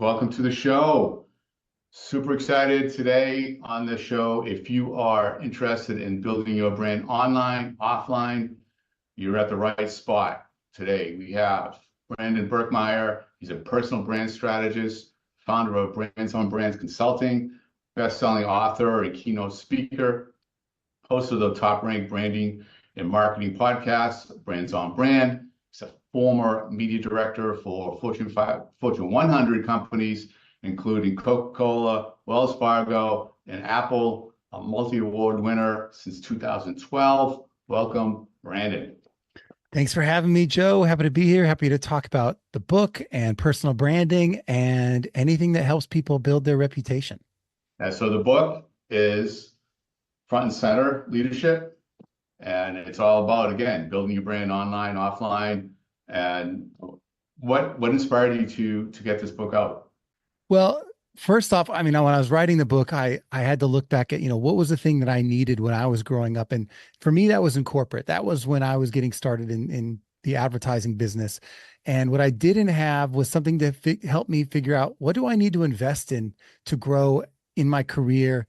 Welcome to the show. Super excited today on the show. If you are interested in building your brand online, offline, you're at the right spot. Today we have Brandon Berkmeyer. He's a personal brand strategist, founder of Brands on Brands Consulting, best-selling author and keynote speaker, host of the top-ranked branding and marketing podcast, Brands on Brand. He's a former media director for Fortune 100 companies, including Coca-Cola, Wells Fargo, and Apple, a multi-award winner since 2012. Welcome, Brandon. Thanks for having me, Joe. Happy to be here. Happy to talk about the book and personal branding and anything that helps people build their reputation. So the book is Front and Center Leadership, and it's all about, again, building your brand online, offline. And what inspired you to get this book out? Well, first off, when I was writing the book, I had to look back at, what was the thing that I needed when I was growing up? And for me, that was in corporate. That was when I was getting started in the advertising business. And what I didn't have was something to help me figure out, what do I need to invest in to grow in my career?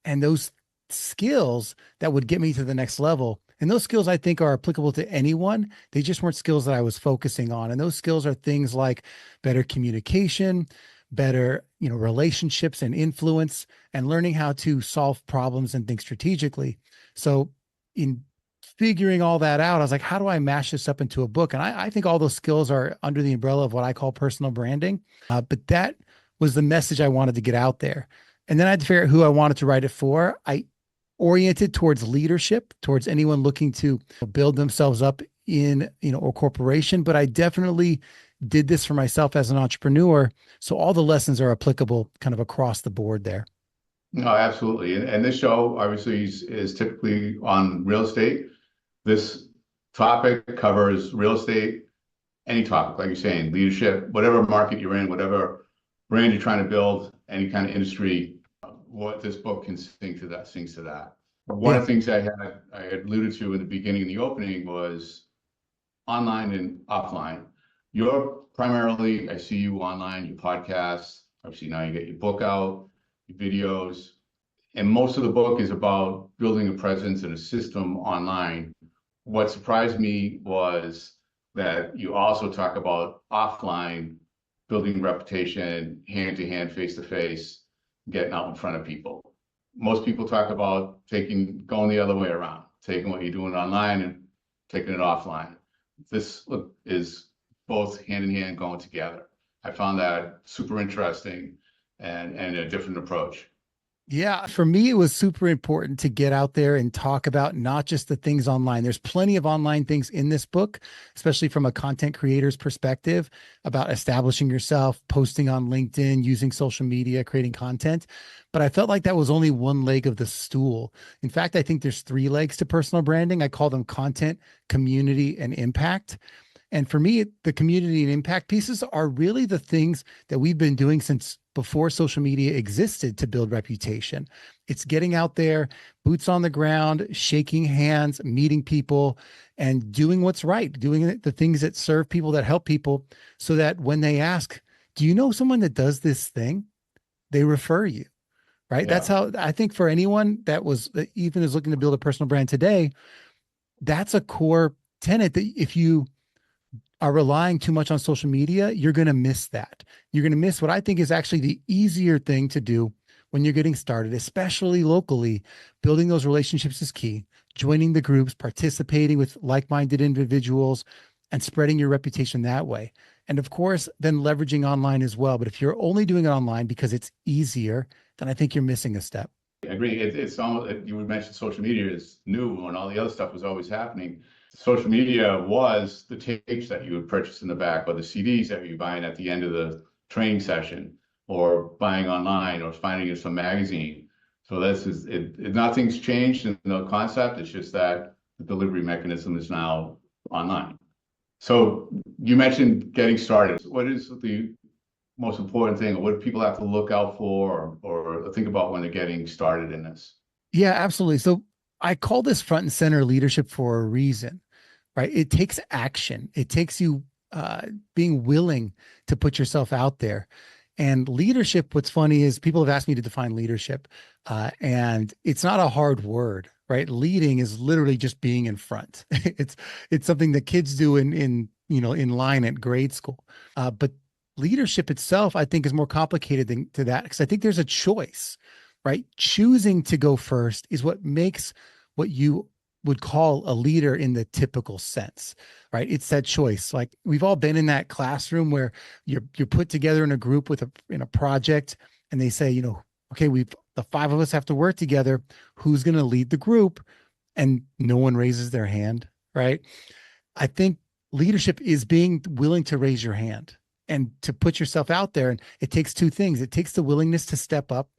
And those skills that would get me to the next level. And those skills, I think, are applicable to anyone. They just weren't skills that I was focusing on. And those skills are things like better communication, better, relationships and influence, and learning how to solve problems and think strategically. So in figuring all that out, I was like, how do I mash this up into a book? And I think all those skills are under the umbrella of what I call personal branding. But that was the message I wanted to get out there. And then I had to figure out who I wanted to write it for. I oriented towards leadership, towards anyone looking to build themselves up in, a corporation. But I definitely did this for myself as an entrepreneur. So all the lessons are applicable kind of across the board there. No, absolutely. And this show obviously is typically on real estate. This topic covers real estate, any topic, like you're saying, leadership, whatever market you're in, whatever brand you're trying to build, any kind of industry. What this book can sing to that. One of the things I had alluded to in the beginning, in the opening, was online and offline. You're primarily, I see you online, you podcast, obviously now you get your book out, your videos, and most of the book is about building a presence and a system online. What surprised me was that you also talk about offline, building reputation, hand-to-hand, face-to-face, getting out in front of people. Most people talk about going the other way around, taking what you're doing online and taking it offline. This is both hand in hand going together. I found that super interesting and a different approach. Yeah, for me, it was super important to get out there and talk about not just the things online. There's plenty of online things in this book, especially from a content creator's perspective, about establishing yourself, posting on LinkedIn, using social media, creating content. But I felt like that was only one leg of the stool. In fact, I think there's 3 legs to personal branding. I call them content, community, and impact. And for me, the community and impact pieces are really the things that we've been doing since before social media existed to build reputation. It's getting out there, boots on the ground, shaking hands, meeting people, and doing what's right, doing the things that serve people, that help people, so that when they ask, do you know someone that does this thing? They refer you, right? Yeah. That's how I think for anyone that even is looking to build a personal brand today, that's a core tenet that if you are relying too much on social media, you're going to miss that. You're going to miss what I think is actually the easier thing to do when you're getting started, especially locally. Building those relationships is key. Joining the groups, participating with like-minded individuals, and spreading your reputation that way. And of course, then leveraging online as well. But if you're only doing it online because it's easier, then I think you're missing a step. I agree. It's almost, you would mention social media is new when all the other stuff was always happening. Social media was the tapes that you would purchase in the back, or the CDs that you're buying at the end of the training session, or buying online, or finding in some magazine. So nothing's changed in the concept. It's just that the delivery mechanism is now online. So you mentioned getting started. What is the most important thing, or what do people have to look out for or think about when they're getting started in this? Yeah, absolutely. So I call this front and center leadership for a reason, right? It takes action. It takes you being willing to put yourself out there. And leadership, what's funny is people have asked me to define leadership, and it's not a hard word, right? Leading is literally just being in front. It's something that kids do in line at grade school. But leadership itself, I think, is more complicated than to that, because I think there's a choice, right? Choosing to go first is what makes what you would call a leader in the typical sense, right? It's that choice. Like, we've all been in that classroom where you're put together in a group in a project, and they say, okay, the five of us have to work together. Who's going to lead the group? And no one raises their hand, right? I think leadership is being willing to raise your hand and to put yourself out there. And it takes two things. It takes the willingness to step up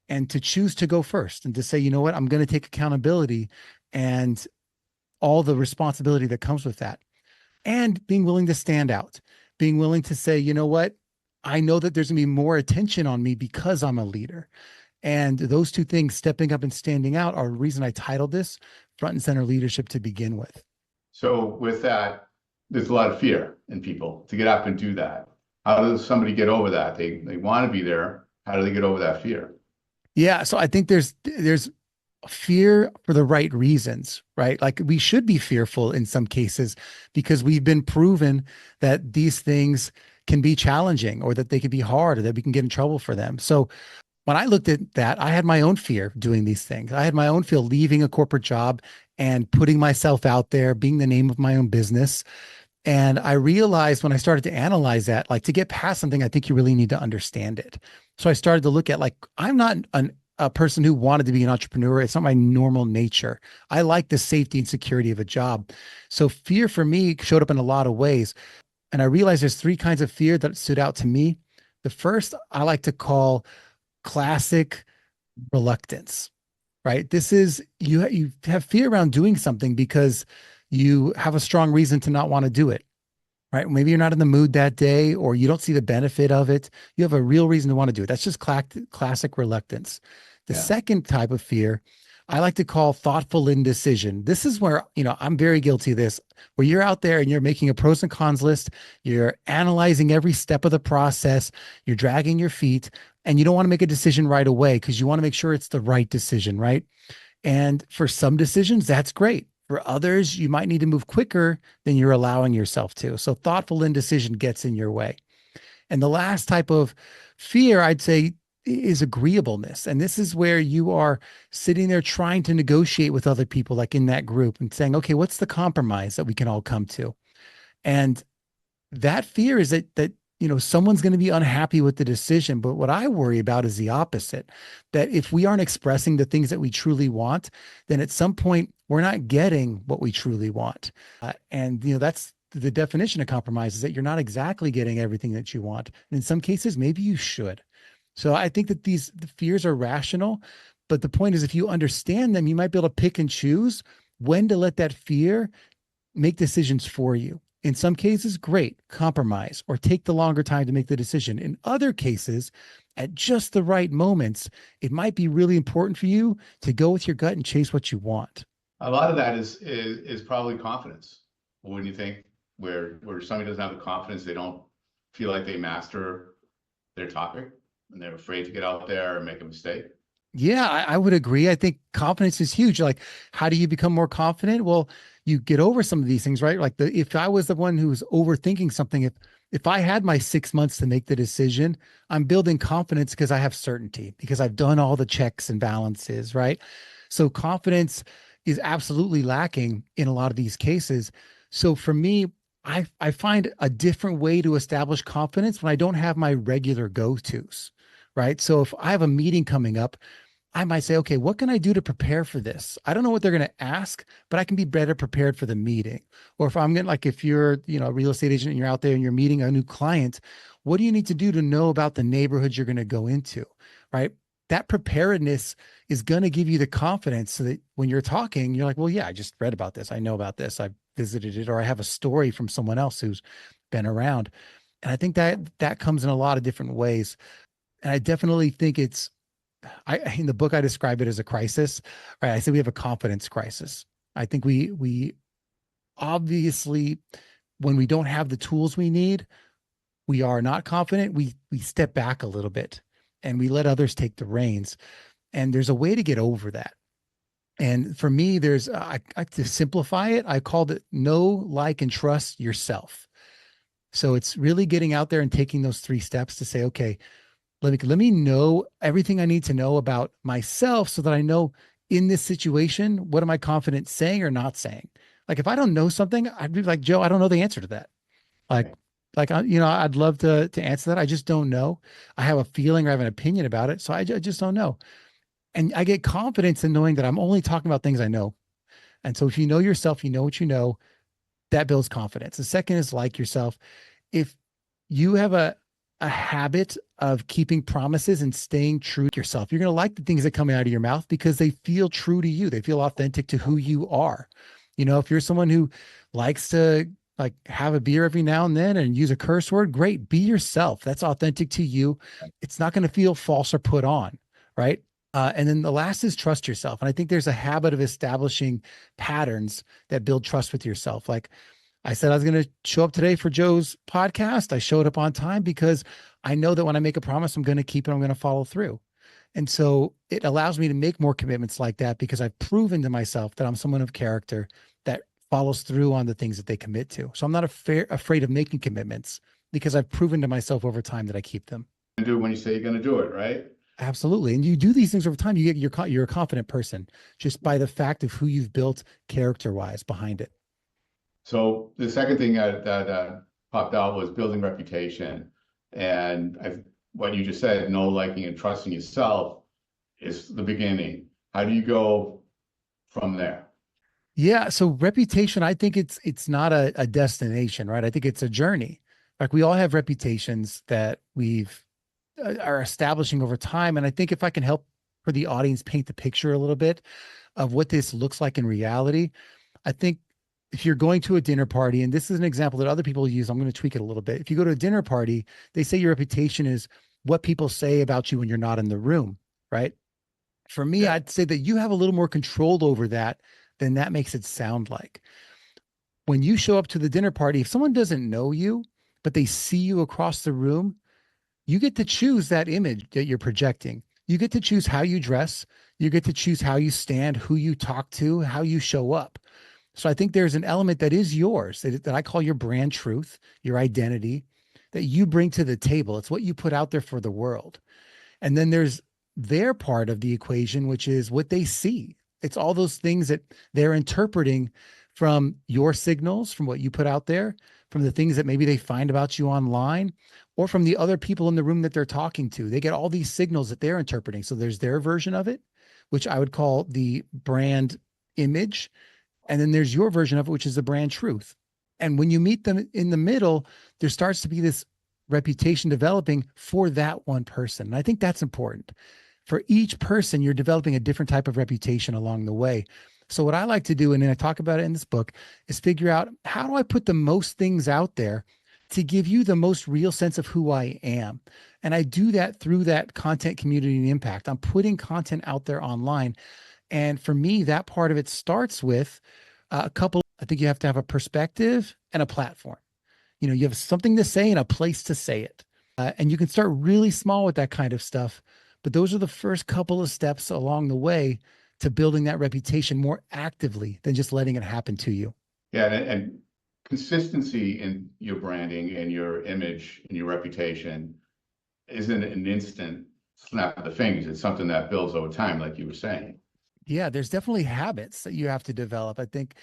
and to choose to go first, and to say, you know what, I'm going to take accountability and all the responsibility that comes with that. And being willing to stand out, being willing to say, you know what, I know that there's going to be more attention on me because I'm a leader. And those two things, stepping up and standing out, are the reason I titled this Front and Center Leadership to begin with. So with that, there's a lot of fear in people to get up and do that. How does somebody get over that? They want to be there. How do they get over that fear? Yeah. So I think there's fear for the right reasons, right? Like, we should be fearful in some cases because we've been proven that these things can be challenging, or that they can be hard, or that we can get in trouble for them. So when I looked at that, I had my own fear doing these things. I had my own fear leaving a corporate job and putting myself out there, being the name of my own business. And I realized when I started to analyze that, like, to get past something, I think you really need to understand it. So I started to look at, like, I'm not a person who wanted to be an entrepreneur. It's not my normal nature. I like the safety and security of a job. So fear for me showed up in a lot of ways. And I realized there's three kinds of fear that stood out to me. The first I like to call classic reluctance, right? This is, you have fear around doing something because you have a strong reason to not want to do it, right? Maybe you're not in the mood that day, or you don't see the benefit of it. You have a real reason to want to do it. That's just classic reluctance. The second type of fear I like to call thoughtful indecision. This is where, I'm very guilty of this, where you're out there and you're making a pros and cons list. You're analyzing every step of the process. You're dragging your feet, and you don't want to make a decision right away because you want to make sure it's the right decision, right? And for some decisions, that's great. For others, you might need to move quicker than you're allowing yourself to. So thoughtful indecision gets in your way. And the last type of fear, I'd say, is agreeableness. And this is where you are sitting there trying to negotiate with other people, like in that group, and saying, okay, what's the compromise that we can all come to? And that fear is that someone's going to be unhappy with the decision. But what I worry about is the opposite, that if we aren't expressing the things that we truly want, then at some point we're not getting what we truly want. And that's the definition of compromise, is that you're not exactly getting everything that you want. And in some cases, maybe you should. So I think that the fears are rational, but the point is, if you understand them, you might be able to pick and choose when to let that fear make decisions for you. In some cases, great, compromise, or take the longer time to make the decision. In other cases, at just the right moments, it might be really important for you to go with your gut and chase what you want. A lot of that is probably confidence. What do you think? Where somebody doesn't have the confidence, they don't feel like they master their topic, and they're afraid to get out there and make a mistake. Yeah, I would agree. I think confidence is huge. Like, how do you become more confident? Well, you get over some of these things, right? Like, if I was the one who was overthinking something, if I had my 6 months to make the decision, I'm building confidence because I have certainty, because I've done all the checks and balances, right? So confidence is absolutely lacking in a lot of these cases. So for me, I find a different way to establish confidence when I don't have my regular go-tos, right? So if I have a meeting coming up, I might say, okay, what can I do to prepare for this? I don't know what they're going to ask, but I can be better prepared for the meeting. Or if you're, a real estate agent and you're out there and you're meeting a new client, what do you need to do to know about the neighborhoods you're going to go into, right? That preparedness is going to give you the confidence so that when you're talking, you're like, well, yeah, I just read about this. I know about this. I visited it, or I have a story from someone else who's been around. And I think that comes in a lot of different ways. And I definitely think in the book, I describe it as a crisis, right? I say we have a confidence crisis. I think we obviously, when we don't have the tools we need, we are not confident, we step back a little bit and we let others take the reins. And there's a way to get over that. And for me, to simplify it, I called it know, like, and trust yourself. So it's really getting out there and taking those 3 steps to say, okay, let me know everything I need to know about myself so that I know in this situation, what am I confident saying or not saying? Like if I don't know something, I'd be like, Joe, I don't know the answer to that. Like, I'd love to answer that. I just don't know. I have a feeling or I have an opinion about it. So I just don't know. And I get confidence in knowing that I'm only talking about things I know. And so if you know yourself, you know what you know, that builds confidence. The second is like yourself. If you have a habit of keeping promises and staying true to yourself, you're going to like the things that come out of your mouth because they feel true to you. They feel authentic to who you are. If you're someone who likes to like have a beer every now and then and use a curse word, great, be yourself. That's authentic to you. It's not going to feel false or put on, right? And then the last is trust yourself. And I think there's a habit of establishing patterns that build trust with yourself. Like I said, I was going to show up today for Joe's podcast. I showed up on time because I know that when I make a promise, I'm going to keep it. I'm going to follow through. And so it allows me to make more commitments like that because I've proven to myself that I'm someone of character that follows through on the things that they commit to. So I'm not afraid of making commitments because I've proven to myself over time that I keep them. Do when you say you're going to do it, right? Absolutely. And you do these things over time, you're a confident person just by the fact of who you've built character-wise behind it. So the second thing that popped out was building reputation. And what you just said, know, liking, and trusting yourself is the beginning. How do you go from there? Yeah. So reputation, I think it's not a destination, right? I think it's a journey. Like we all have reputations that we've are establishing over time. And I think if I can help for the audience paint the picture a little bit of what this looks like in reality, I think if you're going to a dinner party, and this is an example that other people use, I'm going to tweak it a little bit. If you go to a dinner party, they say your reputation is what people say about you when you're not in the room, right? For me, Yeah. I'd say that you have a little more control over that than that makes it sound like. When you show up to the dinner party, if someone doesn't know you, but they see you across the room, you get to choose that image that you're projecting. You get to choose how you dress. You get to choose how you stand, who you talk to, how you show up. So I think there's an element that is yours that I call your brand truth, your identity that you bring to the table. It's what you put out there for the world. And then there's their part of the equation, which is what they see. It's all those things that they're interpreting from your signals, from what you put out there, from the things that maybe they find about you online, or from the other people in the room that they're talking to. They get all these signals that they're interpreting. So there's their version of it, which I would call the brand image. And then there's your version of it, which is the brand truth. And when you meet them in the middle, there starts to be this reputation developing for that one person. And I think that's important. For each person, you're developing a different type of reputation along the way. So what I like to do, and then I talk about it in this book, is figure out how do I put the most things out there to give you the most real sense of who I am. And I do that through that content, community, and impact. I'm putting content out there online. And for me, that part of it starts with I think you have to have a perspective and a platform. You have something to say and a place to say it. And you can start really small with that kind of stuff. But those are the first couple of steps along the way to building that reputation more actively than just letting it happen to you. Yeah, and consistency in your branding and your image and your reputation isn't an instant snap of the fingers. It's something that builds over time, like you were saying. Yeah, there's definitely habits that you have to develop. I think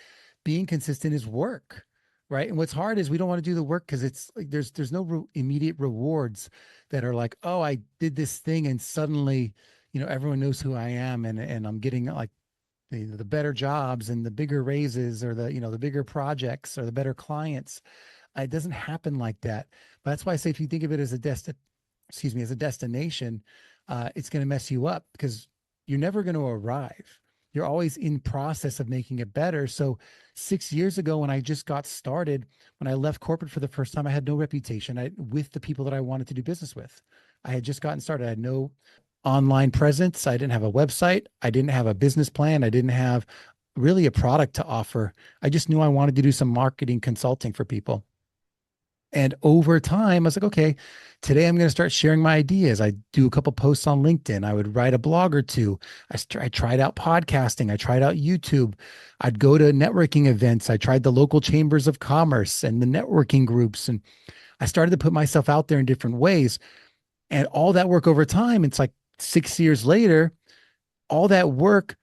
being consistent is work, right? And what's hard is we don't want to do the work because it's like there's no immediate rewards that are like, oh, I did this thing and suddenly, everyone knows who I am and I'm getting like the better jobs and the bigger raises or the bigger projects or the better clients. It doesn't happen like that. But that's why I say if you think of it as a destination, it's going to mess you up because you're never going to arrive. You're always in process of making it better. So 6 years ago, when I just got started, when I left corporate for the first time, I had no reputation with the people that I wanted to do business with. I had just gotten started. I had no online presence. I didn't have a website. I didn't have a business plan. I didn't have really a product to offer. I just knew I wanted to do some marketing consulting for people. And over time, I was like, okay, today I'm going to start sharing my ideas. I do a couple posts on LinkedIn. I would write a blog or two. I tried out podcasting. I tried out YouTube. I'd go to networking events. I tried the local chambers of commerce and the networking groups. And I started to put myself out there in different ways. And all that work over time, it's like 6 years later, all that work,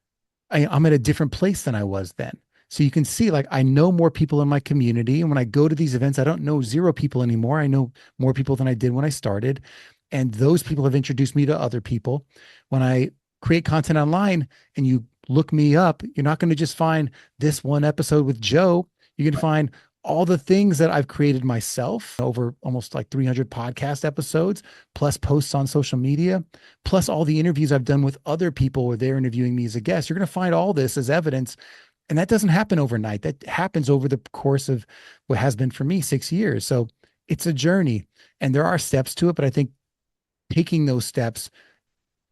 I'm at a different place than I was then. So you can see, like, I know more people in my community. And when I go to these events, I don't know zero people anymore. I know more people than I did when I started. And those people have introduced me to other people. When I create content online and you look me up, you're not going to just find this one episode with Joe. You're going to find all the things that I've created myself over almost like 300 podcast episodes, plus posts on social media, plus all the interviews I've done with other people where they're interviewing me as a guest. You're going to find all this as evidence. And that doesn't happen overnight. That happens over the course of what has been for me 6 years. So it's a journey and there are steps to it. But I think taking those steps,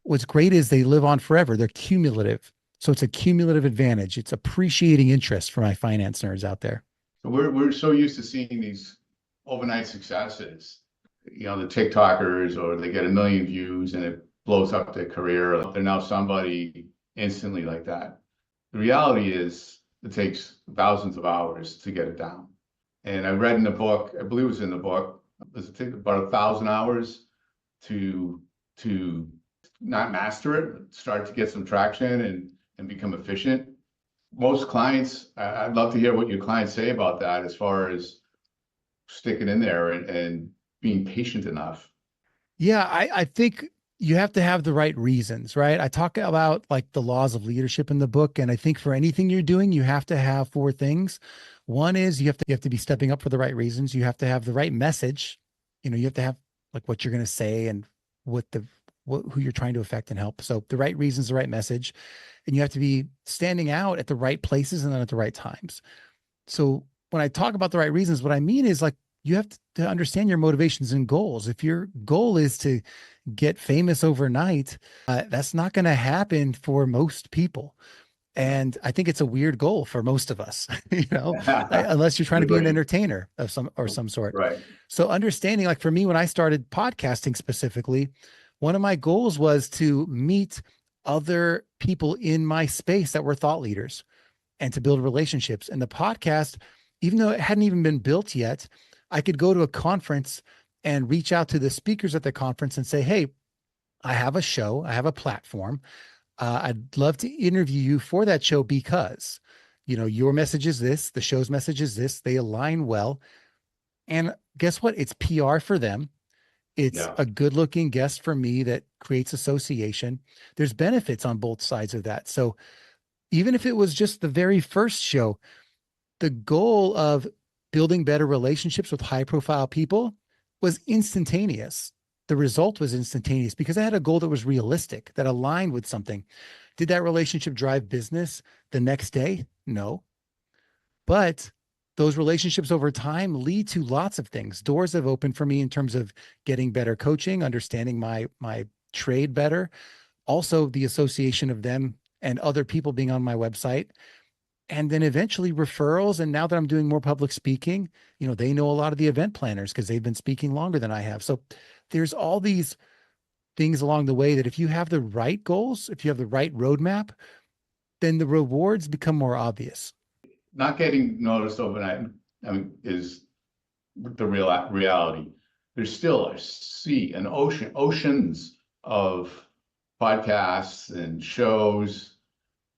what's great is they live on forever. They're cumulative. So it's a cumulative advantage. It's appreciating interest for my finance nerds out there. So we're so used to seeing these overnight successes, the TikTokers, or they get 1 million views and it blows up their career. Or they're now somebody instantly like that. The reality is it takes thousands of hours to get it down. And I read in the book, I believe it was in the book, it takes about 1,000 hours to not master it, but start to get some traction and become efficient. Most clients, I'd love to hear what your clients say about that as far as sticking in there and being patient enough. Yeah, I think you have to have the right reasons, right? I talk about like the laws of leadership in the book. And I think for anything you're doing, you have to have four things. One is you have to be stepping up for the right reasons. You have to have the right message. You have to have like what you're going to say and who you're trying to affect and help. So the right reasons, the right message, and you have to be standing out at the right places and then at the right times. So when I talk about the right reasons, what I mean is like you have to understand your motivations and goals. If your goal is to get famous overnight, that's not going to happen for most people. And I think it's a weird goal for most of us, unless you're trying to be an entertainer of some sort. Right. So understanding, like for me, when I started podcasting specifically, one of my goals was to meet other people in my space that were thought leaders and to build relationships. And the podcast, even though it hadn't even been built yet, I could go to a conference and reach out to the speakers at the conference and say, hey, I have a show, I have a platform. I'd love to interview you for that show because, your message is this, the show's message is this, they align well. And guess what? It's PR for them. It's a good looking guest for me that creates association. There's benefits on both sides of that. So even if it was just the very first show, the goal of building better relationships with high profile people was instantaneous. The result was instantaneous because I had a goal that was realistic, that aligned with something. Did that relationship drive business the next day? No. But those relationships over time lead to lots of things. Doors have opened for me in terms of getting better coaching, understanding my trade better. Also, the association of them and other people being on my website. And then eventually referrals. And now that I'm doing more public speaking, they know a lot of the event planners because they've been speaking longer than I have. So there's all these things along the way that if you have the right goals, if you have the right roadmap, then the rewards become more obvious. Not getting noticed overnight, is the reality. There's still a sea, an oceans of podcasts and shows.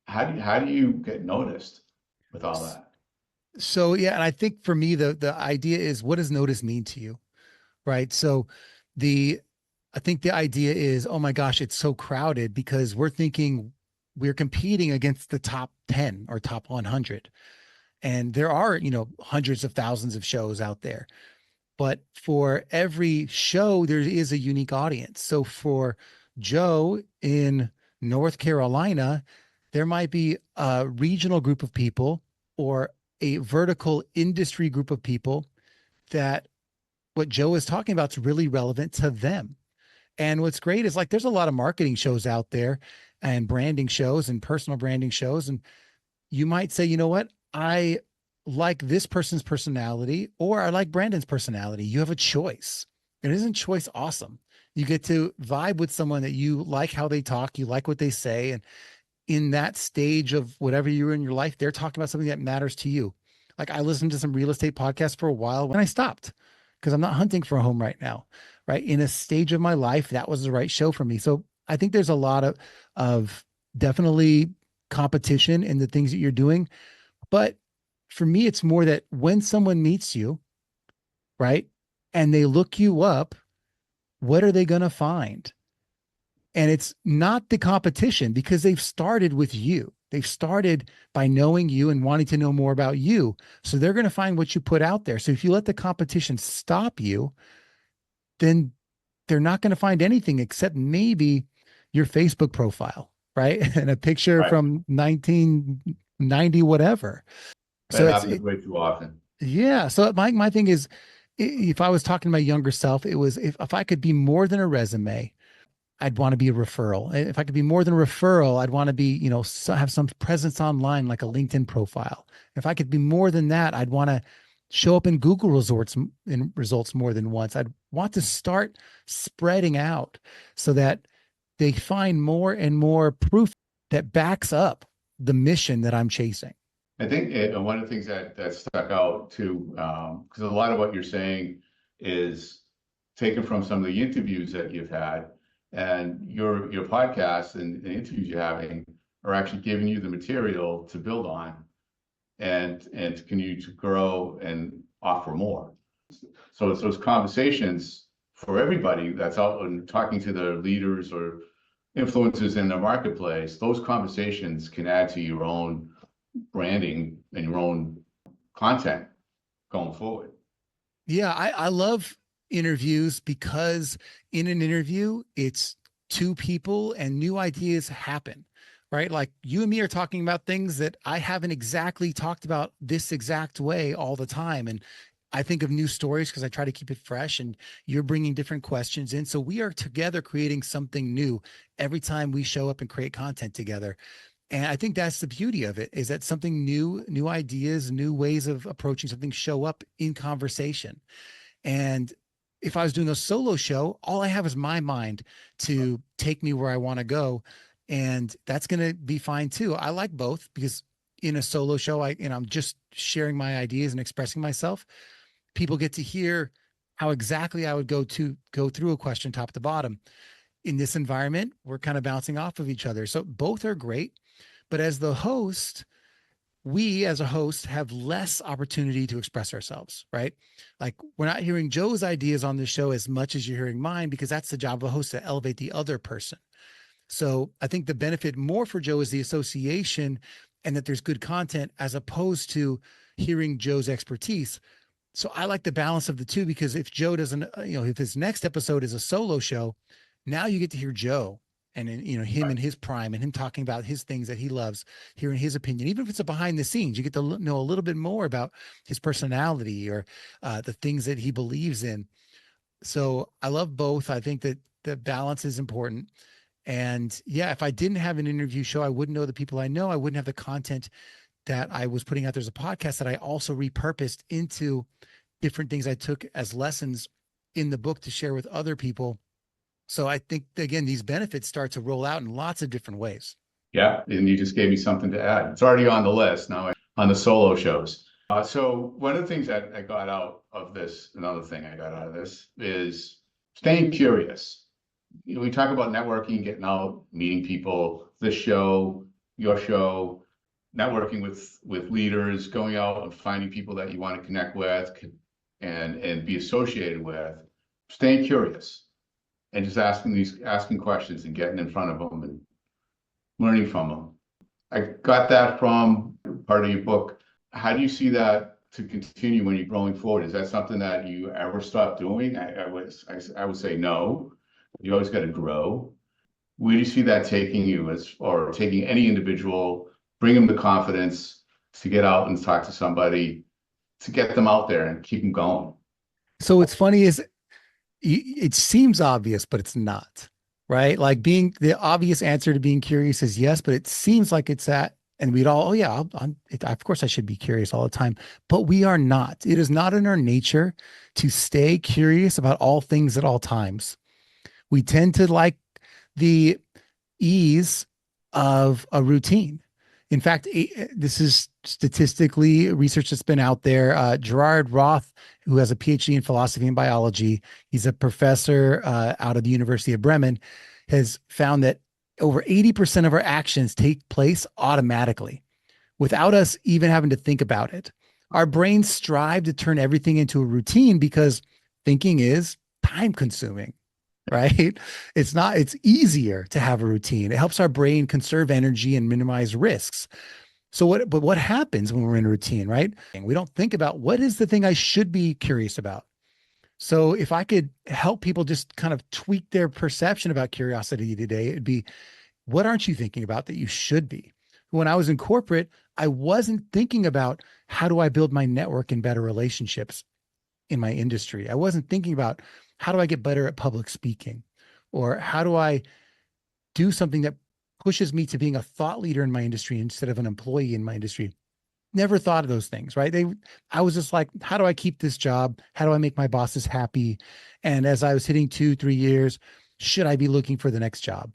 How do you get noticed with all that? So yeah, and I think for me, the idea is, what does notice mean to you? Right. So I think the idea is, oh my gosh, it's so crowded because we're thinking we're competing against the top 10 or top 100. And there are, hundreds of thousands of shows out there. But for every show, there is a unique audience. So for Joe in North Carolina, there might be a regional group of people or a vertical industry group of people that what Joe is talking about is really relevant to them. And what's great is like there's a lot of marketing shows out there and branding shows and personal branding shows. And you might say, you know what? I like this person's personality or I like Brandon's personality. You have a choice. And isn't choice awesome? You get to vibe with someone that you like how they talk, you like what they say. And in that stage of whatever you're in your life, they're talking about something that matters to you. Like I listened to some real estate podcasts for a while when I stopped because I'm not hunting for a home right now, right? In a stage of my life, that was the right show for me. So I think there's a lot of definitely competition in the things that you're doing. But for me, it's more that when someone meets you, right, and they look you up, what are they going to find? And it's not the competition because they've started with you. They've started by knowing you and wanting to know more about you. So they're going to find what you put out there. So if you let the competition stop you, then they're not going to find anything except maybe your Facebook profile, right? And a picture Right. from 1990, whatever. That So happens way too often. yeah. So my thing is, if I was talking to my younger self, it was if I could be more than a resume, I'd want to be a referral. If I could be more than a referral, I'd want to be, have some presence online, like a LinkedIn profile. If I could be more than that, I'd want to show up in Google results more than once. I'd want to start spreading out so that they find more and more proof that backs up the mission that I'm chasing. I think one of the things that stuck out too, because a lot of what you're saying is taken from some of the interviews that you've had, and your podcast and the interviews you're having are actually giving you the material to build on and to continue to grow and offer more. So it's those conversations for everybody that's out and talking to the leaders or influencers in the marketplace. Those conversations can add to your own branding and your own content going forward. Yeah, I love interviews because in an interview, it's two people and new ideas happen, right? Like you and me are talking about things that I haven't exactly talked about this exact way all the time. And I think of new stories because I try to keep it fresh and you're bringing different questions in. So we are together creating something new every time we show up and create content together. And I think that's the beauty of it is that something new ideas, new ways of approaching something show up in conversation. And if I was doing a solo show, all I have is my mind to take me where I want to go. And that's going to be fine too. I like both because in a solo show, I'm just sharing my ideas and expressing myself. People get to hear how exactly I would go through a question top to bottom. In this environment, we're kind of bouncing off of each other. So both are great. But as the host, we as a host have less opportunity to express ourselves, right? Like we're not hearing Joe's ideas on the show as much as you're hearing mine, because that's the job of a host to elevate the other person. So I think the benefit more for Joe is the association and that there's good content as opposed to hearing Joe's expertise. So I like the balance of the two because if Joe doesn't, if his next episode is a solo show, now you get to hear Joe and him in his prime and him talking about his things that he loves, hearing his opinion. Even if it's a behind the scenes, you get to know a little bit more about his personality or the things that he believes in. So I love both. I think that the balance is important. And yeah, if I didn't have an interview show, I wouldn't know the people I know. I wouldn't have the content that I was putting out there as a podcast that I also repurposed into different things I took as lessons in the book to share with other people. So I think, again, these benefits start to roll out in lots of different ways. Yeah, and you just gave me something to add. It's already on the list now on the solo shows. So one of the things that I got out of this, another thing I got out of this is staying curious. We talk about networking, getting out, meeting people, this show, your show, networking with leaders, going out and finding people that you want to connect with and be associated with, staying curious and just asking questions and getting in front of them and learning from them. I got that from part of your book. How do you see that to continue when you're growing forward? Is that something that you ever stop doing? I would say no. You always got to grow. Where do you see that taking you or taking any individual, bring them the confidence to get out and talk to somebody, to get them out there and keep them going? So what's funny is it seems obvious, but it's not, right? Like being the obvious answer to being curious is yes, but it seems like it's that And we'd all, oh yeah, of course I should be curious all the time, but we are not. It is not in our nature to stay curious about all things at all times. We tend to like the ease of a routine. In fact, this is statistically research that's been out there. Gerard Roth, who has a PhD in philosophy and biology, he's a professor out of the University of Bremen, has found that over 80% of our actions take place automatically without us even having to think about it. Our brains strive to turn everything into a routine because thinking is time consuming, right? It's easier to have a routine. It helps our brain conserve energy and minimize risks. But what happens when we're in a routine, right? We don't think about what is the thing I should be curious about. So if I could help people just kind of tweak their perception about curiosity today, it'd be, what aren't you thinking about that you should be? When I was in corporate, I wasn't thinking about how do I build my network and better relationships in my industry. I wasn't thinking about how do I get better at public speaking, or how do I do something that pushes me to being a thought leader in my industry instead of an employee in my industry. Never thought of those things, right? I was just like, how do I keep this job? How do I make my bosses happy? And as I was hitting 2, 3 years, should I be looking for the next job?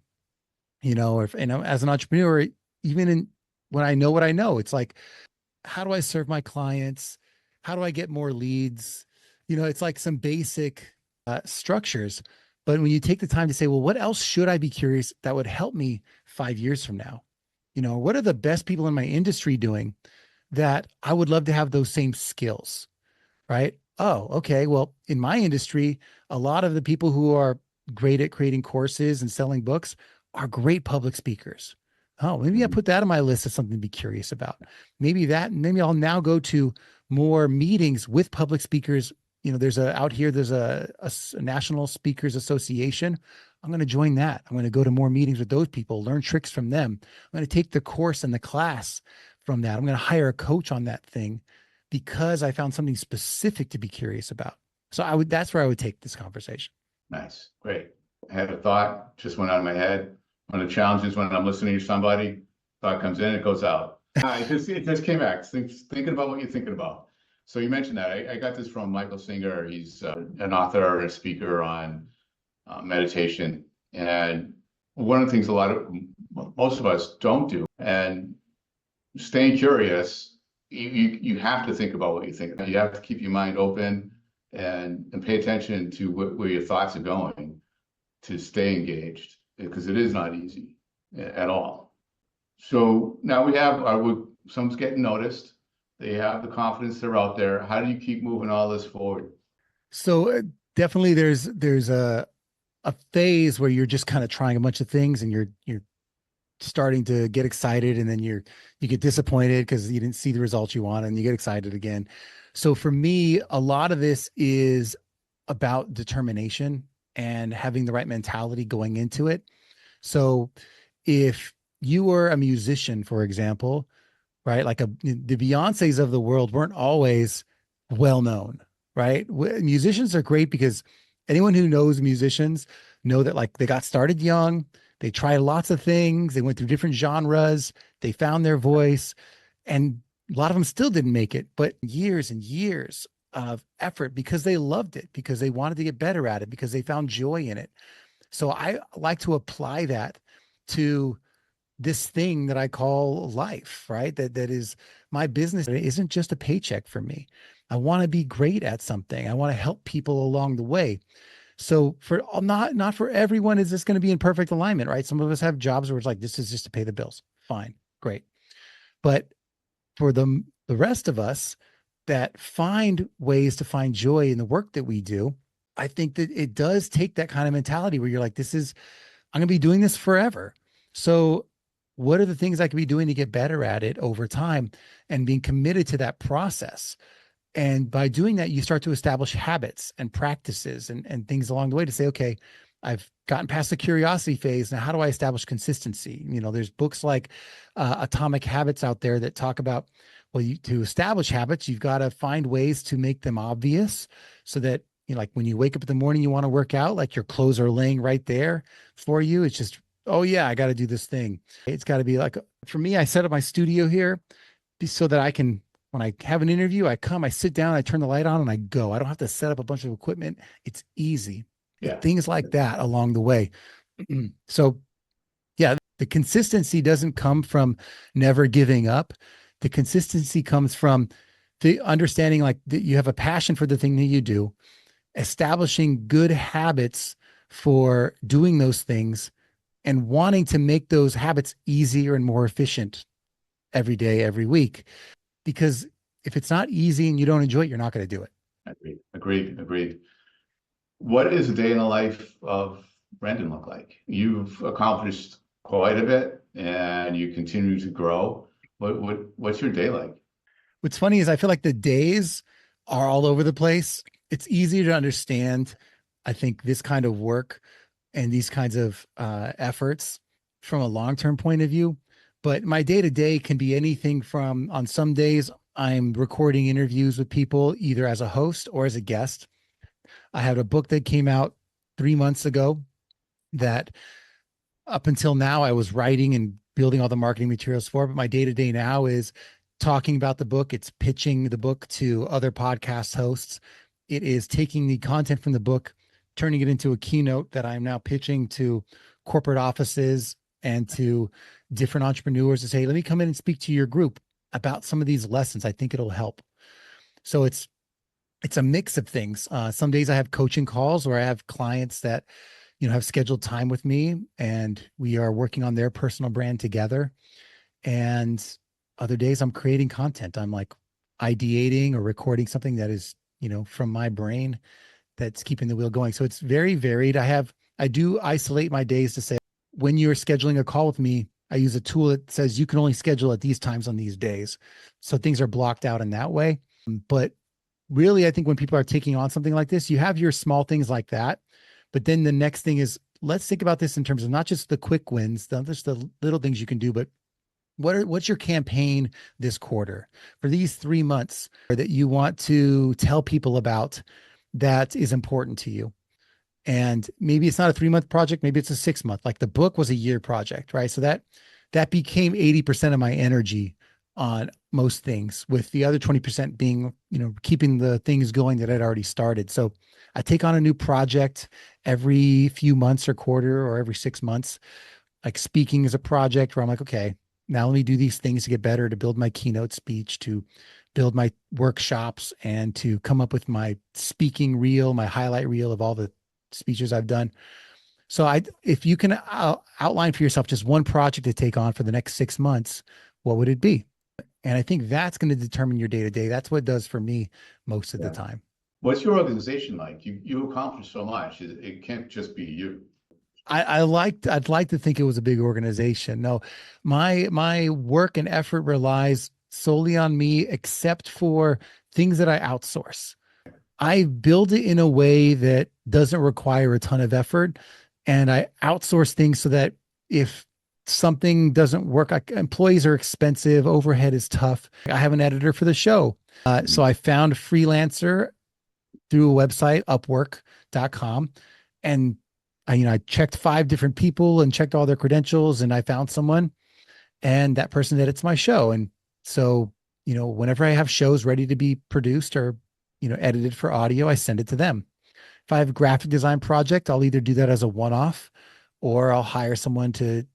Or as an entrepreneur, when I know what I know, it's like, how do I serve my clients? How do I get more leads? It's like some basic structures. But when you take the time to say, well, what else should I be curious that would help me 5 years from now? What are the best people in my industry doing that I would love to have those same skills, right? Oh, okay. Well, in my industry, a lot of the people who are great at creating courses and selling books are great public speakers. Oh, maybe I put that on my list of something to be curious about. Maybe I'll now go to more meetings with public speakers. There's a National Speakers Association. I'm going to join that. I'm going to go to more meetings with those people, learn tricks from them. I'm going to take the course and the class from that. I'm going to hire a coach on that thing because I found something specific to be curious about. So that's where I would take this conversation. Nice. Great. I had a thought, just went out of my head. One of the challenges when I'm listening to somebody, thought comes in, it goes out. It just came back. Thinking about what you're thinking about. So you mentioned that. I got this from Michael Singer. He's an author and a speaker on meditation. And one of the things most of us don't do, and staying curious, you have to think about what you think. You have to keep your mind open and pay attention to where your thoughts are going to stay engaged, because it is not easy at all. So now someone's getting noticed. They have the confidence, they're out there. How do you keep moving all this forward? So definitely there's a phase where you're just kind of trying a bunch of things and you're starting to get excited, and then you get disappointed because you didn't see the results you want, and you get excited again. So for me, a lot of this is about determination and having the right mentality going into it. So if you were a musician, for example, right? Like the Beyoncés of the world weren't always well known, right? Musicians are great because anyone who knows musicians know that, like, they got started young, they tried lots of things, they went through different genres, they found their voice, and a lot of them still didn't make it, but years and years of effort because they loved it, because they wanted to get better at it, because they found joy in it. So I like to apply that to this thing that I call life, right? That is my business. It isn't just a paycheck for me. I want to be great at something. I want to help people along the way. So for not for everyone is this going to be in perfect alignment, right? Some of us have jobs where it's like, this is just to pay the bills. Fine, great. But for the rest of us that find ways to find joy in the work that we do, I think that it does take that kind of mentality where you're like, I'm going to be doing this forever. So what are the things I could be doing to get better at it over time, and being committed to that process? And by doing that, you start to establish habits and practices and things along the way to say, okay, I've gotten past the curiosity phase. Now, how do I establish consistency? There's books like Atomic Habits out there that talk about, well, to establish habits, you've got to find ways to make them obvious so that, like when you wake up in the morning, you want to work out, like your clothes are laying right there for you. It's just oh yeah, I got to do this thing. It's got to be like, for me, I set up my studio here so that I can, when I have an interview, I come, I sit down, I turn the light on and I go. I don't have to set up a bunch of equipment. It's easy. Yeah. Things like that along the way. So yeah, the consistency doesn't come from never giving up. The consistency comes from the understanding like that you have a passion for the thing that you do, establishing good habits for doing those things and wanting to make those habits easier and more efficient every day, every week. Because if it's not easy and you don't enjoy it, you're not going to do it. Agreed. What is a day in the life of Brendan look like? You've accomplished quite a bit and you continue to grow. What's your day like? What's funny is I feel like the days are all over the place. It's easier to understand, I think, this kind of work and these kinds of efforts from a long-term point of view. But my day-to-day can be anything from, on some days, I'm recording interviews with people either as a host or as a guest. I had a book that came out 3 months ago that up until now I was writing and building all the marketing materials for, but my day-to-day now is talking about the book. It's pitching the book to other podcast hosts. It is taking the content from the book, turning it into a keynote that I'm now pitching to corporate offices and to different entrepreneurs to say, let me come in and speak to your group about some of these lessons. I think it'll help. So it's a mix of things. Some days I have coaching calls where I have clients that, have scheduled time with me and we are working on their personal brand together. And other days I'm creating content. I'm like ideating or recording something that is, from my brain that's keeping the wheel going. So it's very varied. I do isolate my days to say, when you're scheduling a call with me, I use a tool that says you can only schedule at these times on these days. So things are blocked out in that way. But really, I think when people are taking on something like this, you have your small things like that. But then the next thing is, let's think about this in terms of not just the quick wins, not just the little things you can do, but what's your campaign this quarter for these 3 months that you want to tell people about that is important to you? And maybe it's not a 3-month project, maybe it's a 6-month. Like the book was a year project, right? So that became 80% of my energy on most things, with the other 20% being, keeping the things going that I'd already started. So I take on a new project every few months or quarter or every 6 months. Like speaking is a project where I'm like, okay, now let me do these things to get better, to build my keynote speech, to build my workshops, and to come up with my speaking reel, my highlight reel of all the speeches I've done. So if you can outline for yourself just one project to take on for the next 6 months, what would it be? And I think that's going to determine your day-to-day. That's what it does for me most of the time. What's your organization like? You accomplish so much. It can't just be you. I'd like to think it was a big organization. No, my work and effort relies solely on me, except for things that I outsource. I build it in a way that doesn't require a ton of effort, and I outsource things so that if something doesn't work, employees are expensive, overhead is tough. I have an editor for the show. So I found a freelancer through a website, upwork.com. And I checked 5 different people and checked all their credentials, and I found someone, and that person edits my show. And so, whenever I have shows ready to be produced or, edited for audio, I send it to them. If I have a graphic design project, I'll either do that as a one-off, or I'll hire someone to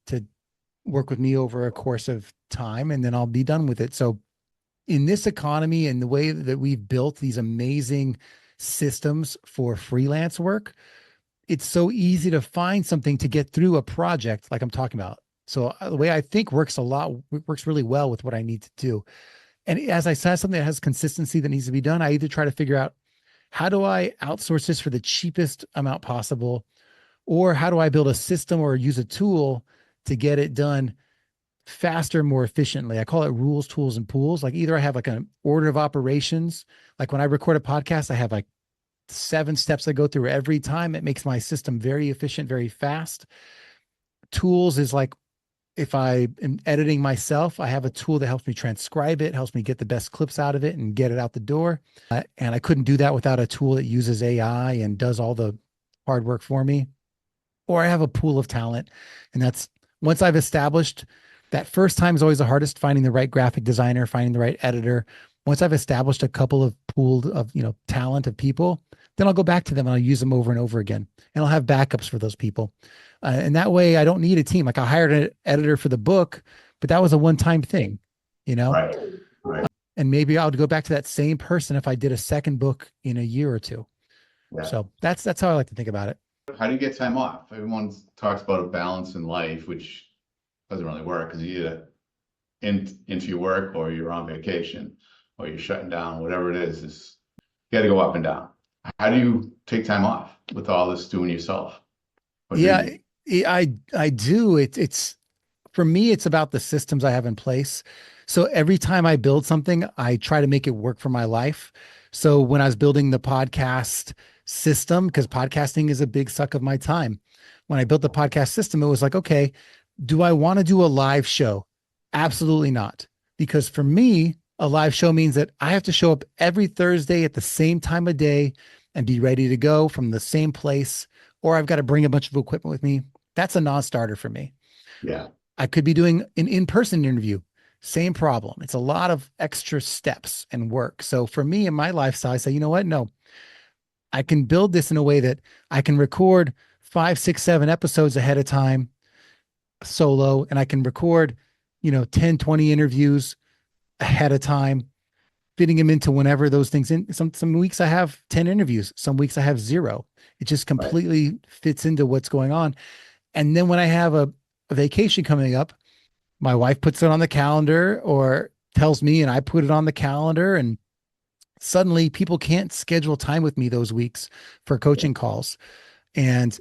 work with me over a course of time, and then I'll be done with it. So in this economy and the way that we've built these amazing systems for freelance work, it's so easy to find something to get through a project like I'm talking about. So the way I think works really well with what I need to do. And as I said, something that has consistency that needs to be done, I either try to figure out, how do I outsource this for the cheapest amount possible? Or how do I build a system or use a tool to get it done faster, more efficiently? I call it rules, tools, and pools. Like either I have like an order of operations. Like when I record a podcast, I have like 7 steps I go through every time. It makes my system very efficient, very fast. Tools is like, if I am editing myself, I have a tool that helps me transcribe it, helps me get the best clips out of it and get it out the door. And I couldn't do that without a tool that uses AI and does all the hard work for me. or I have a pool of talent. And that's once I've established that first time is always the hardest, finding the right graphic designer, finding the right editor. Once I've established a couple of pooled of, talent of people, then I'll go back to them and I'll use them over and over again. And I'll have backups for those people. And that way I don't need a team. Like I hired an editor for the book, but that was a one-time thing, Right. Right. and maybe I would go back to that same person if I did a second book in a year or two. Yeah. So that's how I like to think about it. How do you get time off? Everyone talks about a balance in life, which doesn't really work because you either into your work or you're on vacation or you're shutting down, whatever it is you got to go up and down. How do you take time off with all this doing yourself? Yeah, I do. It's for me, it's about the systems I have in place. So every time I build something, I try to make it work for my life. So when I was building the podcast system, because podcasting is a big suck of my time, when I built the podcast system, it was like, okay, do I want to do a live show? Absolutely not. Because for me, a live show means that I have to show up every Thursday at the same time of day and be ready to go from the same place, or I've got to bring a bunch of equipment with me. That's a non-starter for me. Yeah. I could be doing an in-person interview. Same problem. It's a lot of extra steps and work. So for me in my lifestyle, I say, you know what? No, I can build this in a way that I can record 5, 6, 7 episodes ahead of time solo, and I can record, 10, 20 interviews ahead of time, fitting them into whenever those things in. Some weeks I have 10 interviews. Some weeks I have 0. It just completely fits into what's going on. And then when I have a vacation coming up, my wife puts it on the calendar or tells me, and I put it on the calendar, and suddenly people can't schedule time with me those weeks for coaching calls. And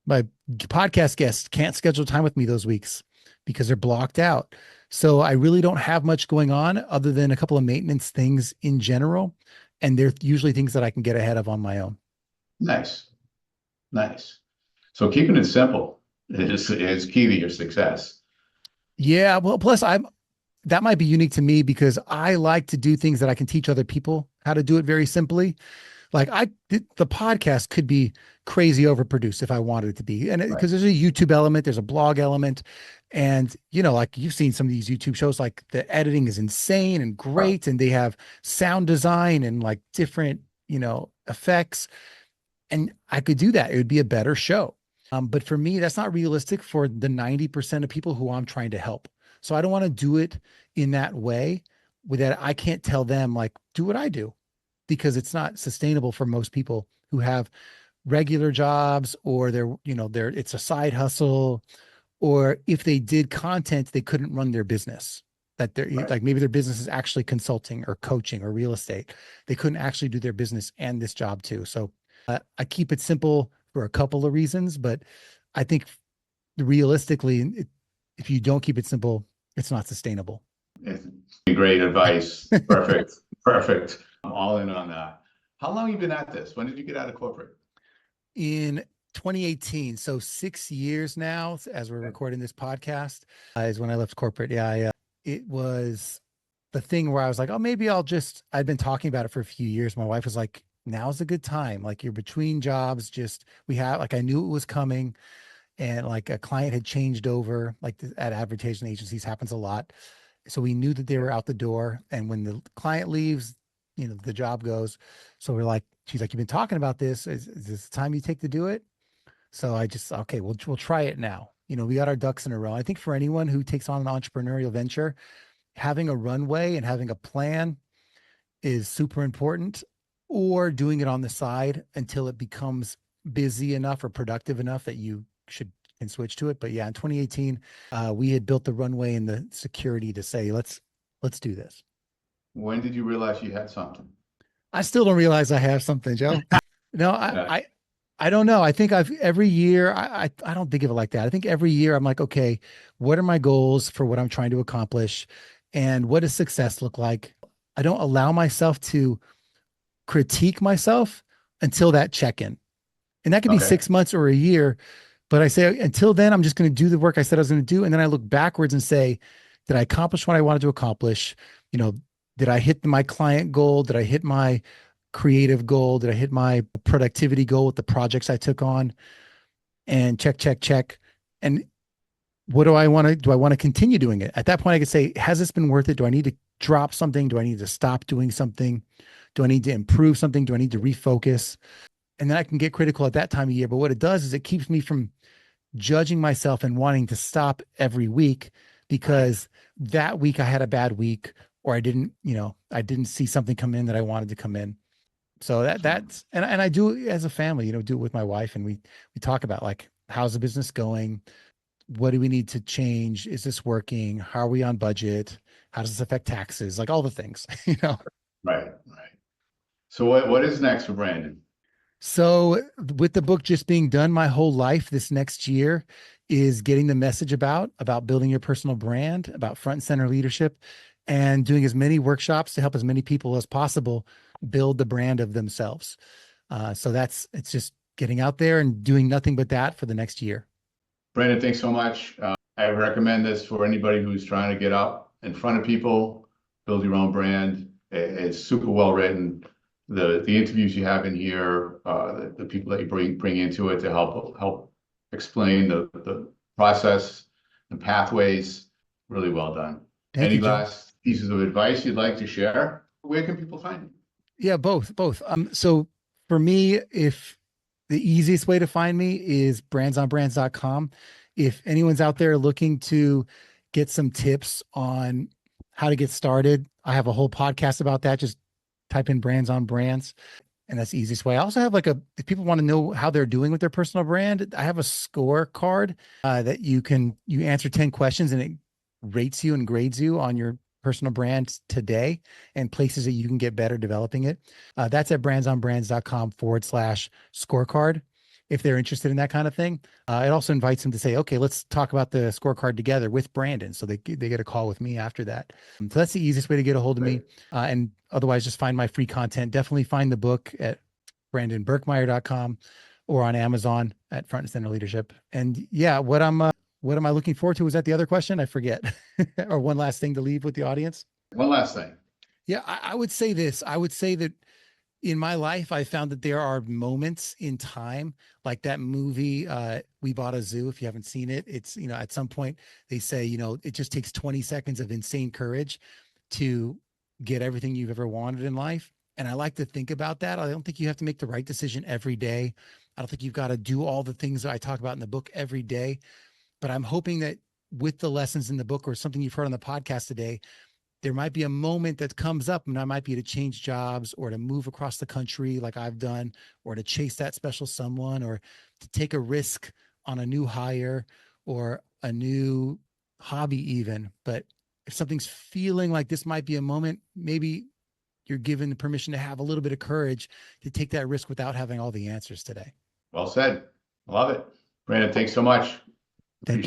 my podcast guests can't schedule time with me those weeks because they're blocked out. So I really don't have much going on other than a couple of maintenance things in general. And they're usually things that I can get ahead of on my own. Nice. Nice. So keeping it simple is key to your success. Yeah. Well, plus that might be unique to me because I like to do things that I can teach other people how to do it very simply. Like the podcast could be crazy overproduced if I wanted it to be. And because there's a YouTube element, there's a blog element. And, like you've seen some of these YouTube shows, like the editing is insane and great. And they have sound design and like different, effects. And I could do that. It would be a better show. But for me, that's not realistic for the 90% of people who I'm trying to help. So I don't want to do it in that way with that. I can't tell them like, do what I do, because it's not sustainable for most people who have regular jobs, or it's a side hustle, or if they did content, they couldn't run their business. That they're like, maybe their business is actually consulting or coaching or real estate. They couldn't actually do their business and this job too. So I keep it simple for a couple of reasons, but I think realistically, if you don't keep it simple, it's not sustainable. Great advice. Perfect. Perfect. I'm all in on that. How long have you been at this? When did you get out of corporate? In 2018. So 6 years now, as we're recording this podcast, is when I left corporate. Yeah. It was the thing where I was like, oh, maybe I'd been talking about it for a few years. My wife was like, now's a good time. Like, you're between jobs. I knew it was coming, and like a client had changed over, like at advertising agencies happens a lot. So we knew that they were out the door, and when the client leaves, the job goes. So she's like, you've been talking about this. Is this the time you take to do it? So okay, we'll try it now. We got our ducks in a row. I think for anyone who takes on an entrepreneurial venture, having a runway and having a plan is super important, or doing it on the side until it becomes busy enough or productive enough that you can switch to it. But yeah, in 2018, we had built the runway and the security to say, let's do this. When did you realize you had something? I still don't realize I have something, Joe. No, I don't know. I think every year, I don't think of it like that. I think every year I'm like, okay, what are my goals for what I'm trying to accomplish? And what does success look like? I don't allow myself to critique myself until that check-in. And that could be 6 months or a year. But I say, until then, I'm just going to do the work I said I was going to do. And then I look backwards and say, did I accomplish what I wanted to accomplish? Did I hit my client goal? Did I hit my creative goal? Did I hit my productivity goal with the projects I took on? and check. And what do I want to, do I want to continue doing it? At that point, I could say, has this been worth it? Do I need to drop something? Do I need to stop doing something? Do I need to improve something? Do I need to refocus? And then I can get critical at that time of year. But what it does is it keeps me from judging myself and wanting to stop every week because that week I had a bad week, or I didn't see something come in that I wanted to come in. So that's, and I do it as a family, do it with my wife. And we talk about, like, how's the business going? What do we need to change? Is this working? How are we on budget? How does this affect taxes? Like, all the things, Right. So what is next for Brandon? So with the book just being done, my whole life this next year is getting the message about building your personal brand, about front and center leadership, and doing as many workshops to help as many people as possible build the brand of themselves. So it's just getting out there and doing nothing but that for the next year. Brandon, thanks so much. I recommend this for anybody who's trying to get up in front of people, build your own brand. It's super well written. The interviews you have in here, the people that you bring into it to help explain the process and pathways, really well done. Thank Any you, Joe. last pieces of advice you'd like to share? Where can people find you? Yeah, both. So for me, if the easiest way to find me is brandsonbrands.com. If anyone's out there looking to get some tips on how to get started, I have a whole podcast about that. Just type in Brands on Brands, and that's the easiest way. I also have if people want to know how they're doing with their personal brand, I have a scorecard that you answer 10 questions and it rates you and grades you on your personal brand today and places that you can get better developing it. That's at brandsonbrands.com/scorecard. If they're interested in that kind of thing, it also invites them to say, okay, let's talk about the scorecard together with Brandon. So they get a call with me after that. So that's the easiest way to get a hold of me. And otherwise, just find my free content. Definitely find the book at brandonberkmeyer.com or on Amazon at Front and Center Leadership. And yeah, what am I looking forward to? Was that the other question? I forget. Or one last thing to leave with the audience? One last thing. Yeah, I would say this. I would say that in my life, I found that there are moments in time, like that movie, We Bought a Zoo. If you haven't seen it, it's, at some point they say, it just takes 20 seconds of insane courage to get everything you've ever wanted in life. And I like to think about that. I don't think you have to make the right decision every day. I don't think you've got to do all the things that I talk about in the book every day. But I'm hoping that with the lessons in the book or something you've heard on the podcast today, there might be a moment that comes up, and that might be to change jobs or to move across the country like I've done, or to chase that special someone, or to take a risk on a new hire or a new hobby even. But if something's feeling like this might be a moment, maybe you're given the permission to have a little bit of courage to take that risk without having all the answers today. Well said. Love it. Brandon, thanks so much. Thank you.